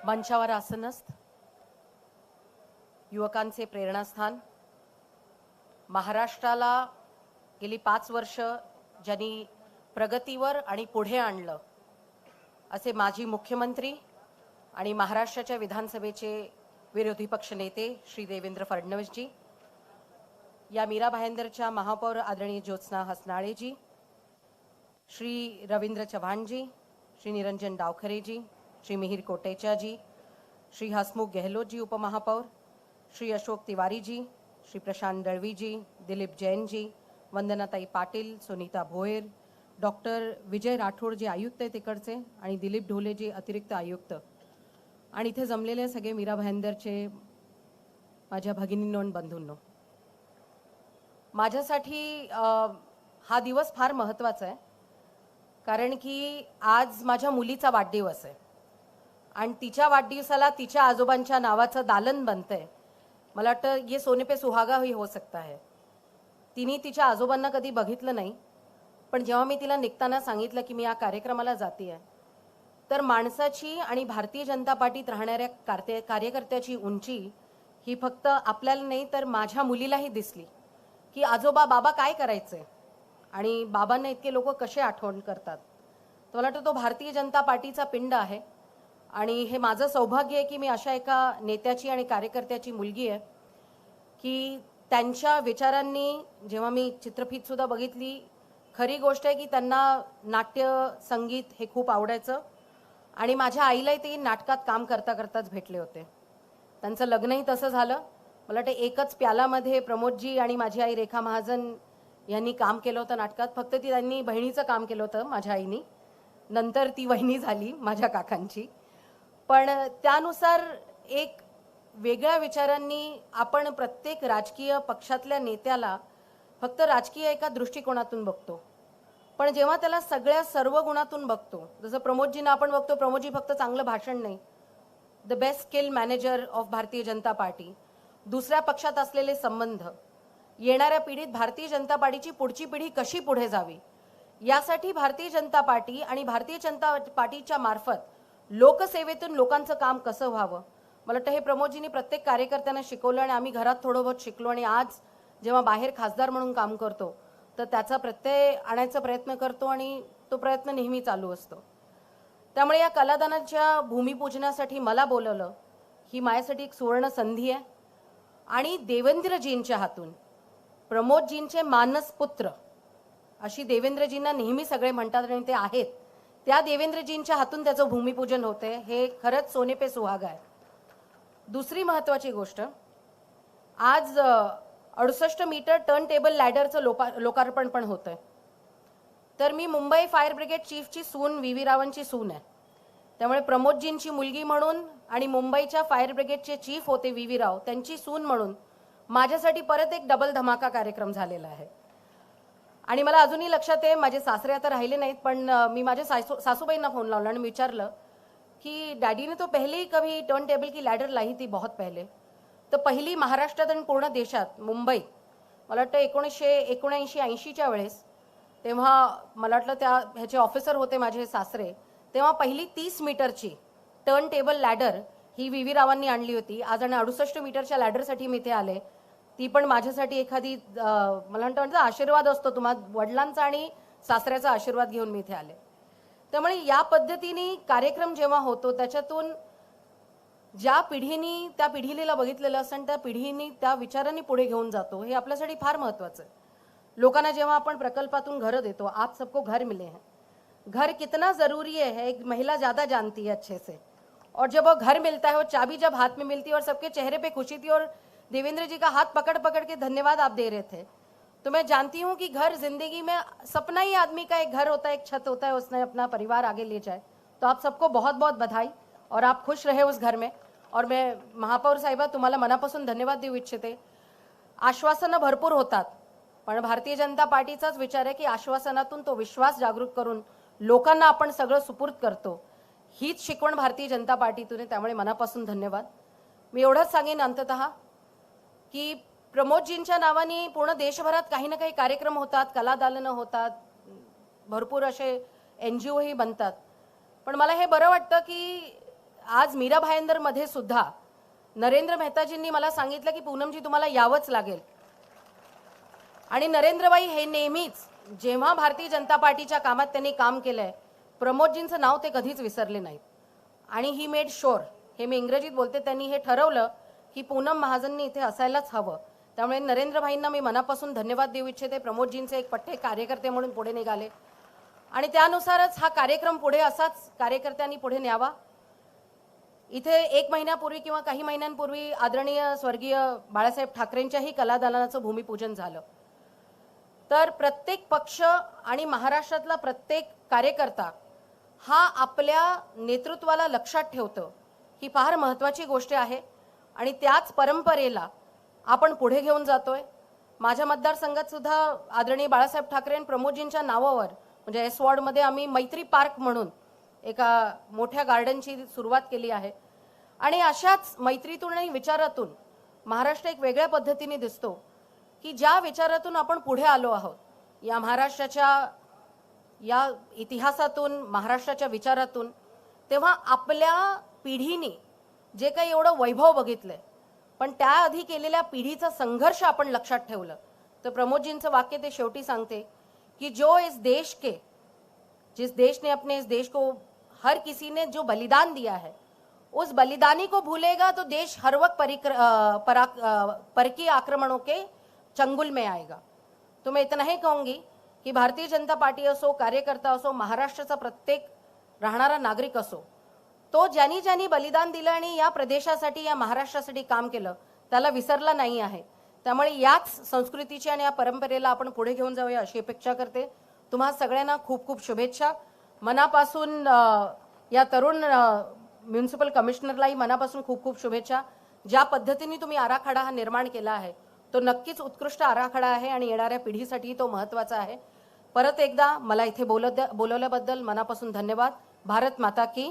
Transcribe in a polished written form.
मंचावर आसनस्थ युवकांचे प्रेरणास्थान, महाराष्ट्राला गेली 5 वर्ष ज्यांनी प्रगतीवर आणि पुढे आणलं असे माजी मुख्यमंत्री आणि महाराष्ट्राच्या विधानसभेचे विरोधी पक्ष नेते श्री देवेंद्र फडणवीसजी, या मीरा भाईंदरच्या महापौर आदरणीय ज्योत्स्ना हसनाळेजी, श्री रवींद्र चव्हाणजी, श्री निरंजन डावखरेजी, श्री मिहिर कोटेचाजी, श्री हसमुख गहलोतजी उपमहापौर, श्री अशोक तिवारीजी, श्री प्रशांत दळवीजी, दिलीप जैनजी, वंदनाताई पाटील, सुनीता भोयर, डॉक्टर विजय राठोड जे आयुक्त आहेत तिकडचे, आणि दिलीप ढोले जे अतिरिक्त आयुक्त, आणि इथे जमलेले सगळे मीरा भाईंदरचे माझ्या भगिनींनो आणि बंधूंनो, माझ्यासाठी हा दिवस फार महत्त्वाचा आहे. कारण की आज माझ्या मुलीचा वाढदिवस आहे आणि तिच्या वाढदिवसाला तिच्या आजोबांच्या नावाचं दालन बनतंय. मला वाटतं ये सोने पे सुहागा ही हो सकता है. तिने तिच्या आजोबांना कधी बघितलं नाही, पण जेव्हा मी तिला निघताना सांगितलं की मी या कार्यक्रमाला जाते आहे, तर माणसाची आणि भारतीय जनता पार्टीत राहणाऱ्या कार्यकर्त्याची उंची ही फक्त आपल्याला नाही तर माझ्या मुलीलाही दिसली की आजोबा बाबा काय करायचे आणि बाबांना इतके लोक कसे आठवण करतात. तर मला वाटतं तो भारतीय जनता पार्टीचा पिंड आहे आणि हे माझं सौभाग्य आहे की मी अशा एका नेत्याची आणि कार्यकर्त्याची मुलगी आहे की त्यांच्या विचारांनी जेव्हा मी चित्रफित सुद्धा बघितली, खरी गोष्ट आहे की त्यांना नाट्य संगीत हे खूप आवडायचं आणि माझ्या आईलाही ते नाटकात काम करता करताच भेटले होते. त्यांचं लग्नही तसं झालं. मला वाटतं एकच प्यालामध्ये प्रमोदजी आणि माझी आई रेखा महाजन यांनी काम केलं होतं नाटकात. फक्त त्यांनी बहिणीचं काम केलं होतं माझ्या आईनी, नंतर ती वहिनी झाली माझ्या काकांची. पण त्यानुसार एक वेगळ्या विचारांनी आपण प्रत्येक राजकीय पक्षातल्या नेत्याला फक्त राजकीय एका दृष्टिकोनातून बघतो, पण जेव्हा त्याला सगळ्या सर्व गुणातून बघतो, जसं प्रमोदजींना आपण बघतो, प्रमोदजी फक्त चांगलं भाषण नाही, the best skill manager of Bharatiya Janata party, दुसऱ्या पक्षात असलेले संबंध, येणाऱ्या पिढीत भारतीय जनता पार्टीची पुढची पिढी कशी पुढे जावी यासाठी भारतीय जनता पार्टी आणि भारतीय जनता पार्टीच्या मार्फत लोकसेवेतून लोकांचं काम कसं व्हावं, मला वाटतं हे प्रमोदजींनी प्रत्येक कार्यकर्त्यांना शिकवलं आणि आम्ही घरात थोडं बहुत शिकलो. आणि आज जेव्हा बाहेर खासदार म्हणून काम करतो तर त्याचा प्रत्यय आणायचा प्रयत्न करतो आणि तो प्रयत्न नेहमी चालू असतो. त्यामुळे या कलादानाच्या भूमिपूजनासाठी मला बोलवलं ही माझ्यासाठी एक सुवर्ण संधी आहे. आणि देवेंद्रजींच्या हातून, प्रमोदजींचे मानस पुत्र अशी देवेंद्रजींना नेहमी सगळे म्हणतात आणि ते आहेत, त्या देवेंद्रजींच्या हातून त्याचं भूमिपूजन होते, हे खरंच सोने पे सुहागा आहे. दुसरी महत्त्वाची गोष्ट, आज 68 मीटर टर्न टेबल लॅडरचं लोकार्पण पण होतंय. तर मी मुंबई फायर ब्रिगेड चीफची सून, व्ही रावनची सून आहे. त्यामुळे प्रमोदजींची मुलगी म्हणून आणि मुंबईच्या फायर ब्रिगेडचे चीफ होते व्ही राव, त्यांची सून म्हणून माझ्यासाठी परत एक डबल धमाका कार्यक्रम झालेला आहे. आणि मला अजूनही लक्षात आहे, माझे सासरे आता राहिले नाहीत, पण मी माझ्या सासूबाईंना फोन लावला आणि विचारलं कि डैडी ने तो पहले ही कभी टर्न टेबल की लैडर लाई थी बहुत पहले. तर पहिली महाराष्ट्रात आणि पूर्ण देशात मुंबई, मला वाटतं 1979-80च्या वेळेस, तेव्हा मला वाटलं त्या ह्याचे ऑफिसर होते माझे सासरे, तेव्हा पहिली 30 मीटरची टर्न टेबल लॅडर ही व्ही रावांनी आणली होती. आज आणि 68 मीटरच्या लॅडरसाठी मी इथे आले. ती पण माझ्यासाठी एखादी मला वाटतं आशीर्वाद असतो, तुम्हाला वडिलांचा आणि सासऱ्याचा आशीर्वाद घेऊन मी इथे आले. त्यामुळे या पद्धतीने कार्यक्रम जेव्हा होतो त्याच्यातून ज्या पिढीने त्या पिढीला बघितलेलं असतं त्या पिढीने त्या विचारांनी पुढे घेऊन जातो, हे आपल्यासाठी फार महत्त्वाचं आहे. लोकांना जेव्हा आपण प्रकल्पातून घरं देतो, आप सबको घर मिले हैं, घर कितना ज़रूरी है एक महिला ज़्यादा जानती है अच्छे से. और जब वो घर मिलता है, वो चाबी जब हाथ में मिलती है और सबके चेहरे पे खुशी थी और देवेंद्र जी का हाथ पकड़ पकड़ के धन्यवाद आप दे रहे थे, तो मैं जानती हूँ कि घर जिंदगी में सपना ही आदमी का एक घर होता है, एक छत होता है, उसने अपना परिवार आगे ले जाए. तो आप सबको बहुत बहुत बधाई और आप खुश रहे उस घर में. और मैं महापौर साहेबा तुम्हाला मनापासून धन्यवाद देऊ इच्छिते. आश्वासनं भरपूर होतात, पण भारतीय जनता पार्टीचाच विचार आहे की आश्वासनातून तो विश्वास जागृत करून लोकांना आपण सगळं सुपूर्द करतो, हीच शिकवण भारतीय जनता पार्टीतून आहे. त्यामुळे मनापासून धन्यवाद. मी एवढंच सांगेन अंततः की प्रमोदजींच्या नावाने पूर्ण देशभरात काही ना काही कार्यक्रम होतात, कलादालनं होतात, भरपूर असे NGO ही बनतात. पण मला हे बरं वाटतं की आज मीरा भाईंदर मध्ये सुद्धा नरेंद्र मेहताजींनी मला सांगितलं की पूनमजी तुम्हाला यावंच लागेल. आणि नरेंद्रबाई हे नेहमीच जेव्हा भारतीय जनता पार्टीच्या कामात त्यांनी काम केलंय, प्रमोदजींचं नाव ते कधीच विसरले नाहीत. आणि ही मेड शुअर, हे मी इंग्रजीत बोलते, त्यांनी हे ठरवलं की पूनम महाजननी इथे असायलाच हवं. त्यामुळे नरेंद्रभाईंना मी मनापासून धन्यवाद देऊ इच्छिते. प्रमोदजींचे एक पठ्ठे कार्यकर्ते म्हणून पुढे निघाले आणि त्यानुसारच हा कार्यक्रम पुढे असाच कार्यकर्त्यांनी पुढे न्यावा. इथे 1 महिन्यापूर्वी किंवा काही महिन्यांपूर्वी आदरणीय स्वर्गीय बाळासाहेब ठाकरेंच्याही कलादालनाचं भूमिपूजन झालं. तर प्रत्येक पक्ष आणि महाराष्ट्रातला प्रत्येक कार्यकर्ता हा आपल्या नेतृत्वाला लक्षात ठेवतो. ही फार महत्त्वाची गोष्ट आहे आणि त्याच परंपरेला आपण पुढे घेऊन जातोय. माझ्या मतदारसंघात सुद्धा आदरणीय बाळासाहेब ठाकरे आणि प्रमोदजींच्या नावावर म्हणजे एस वॉर्डमध्ये आम्ही मैत्री पार्क म्हणून एका मोठ्या गार्डनची सुरुवात केली आहे. आणि अशाच मैत्रीतून आणि विचारातून महाराष्ट्र एक वेगळ्या पद्धतीने दिसतो की ज्या विचारातून आपण पुढे आलो आहोत, या महाराष्ट्राच्या या इतिहासातून, महाराष्ट्राच्या विचारातून, तेव्हा आपल्या पिढीने जे काही एवढं वैभव बघितलंय, पण त्याआधी केलेल्या पिढीचा संघर्ष आपण लक्षात ठेवलं तर प्रमोदजींचं वाक्य ते शेवटी सांगते कि जो इस देश के, जिस देश ने अपने इस देश को, हर किसी ने जो बलिदान दिया है, उस बलिदानी को भूलेगा तो देश हर वक्त परकी आक्रमणों के चंगुल में आएगा. तो मैं इतना ही कहूंगी की भारतीय जनता पार्टी असो, कार्यकर्ता असो, महाराष्ट्राचा प्रत्येक राहणारा नागरिक असो, तो ज्यांनी ज्यांनी बलिदान दिलं आणि या प्रदेशासाठी, या महाराष्ट्रासाठी काम केलं, त्याला विसरला नाही आहे. त्यामुळे याच संस्कृतीची आणि या परंपरेला आपण पुढे घेऊन जाऊया अशी अपेक्षा करते. तुम्हा सगळ्यांना खूप खूप शुभेच्छा. मनापासून या तरुण म्युनिसिपल कमिशनरलाही मनापासून खूप खूप शुभेच्छा. ज्या पद्धतीने तुम्ही आराखडा हा निर्माण केला आहे तो नक्कीच उत्कृष्ट आराखडा आहे आणि येणाऱ्या पिढीसाठी तो महत्त्वाचा आहे. परत एकदा मला इथे बोलवल्याबद्दल मनापासून धन्यवाद. भारत माता की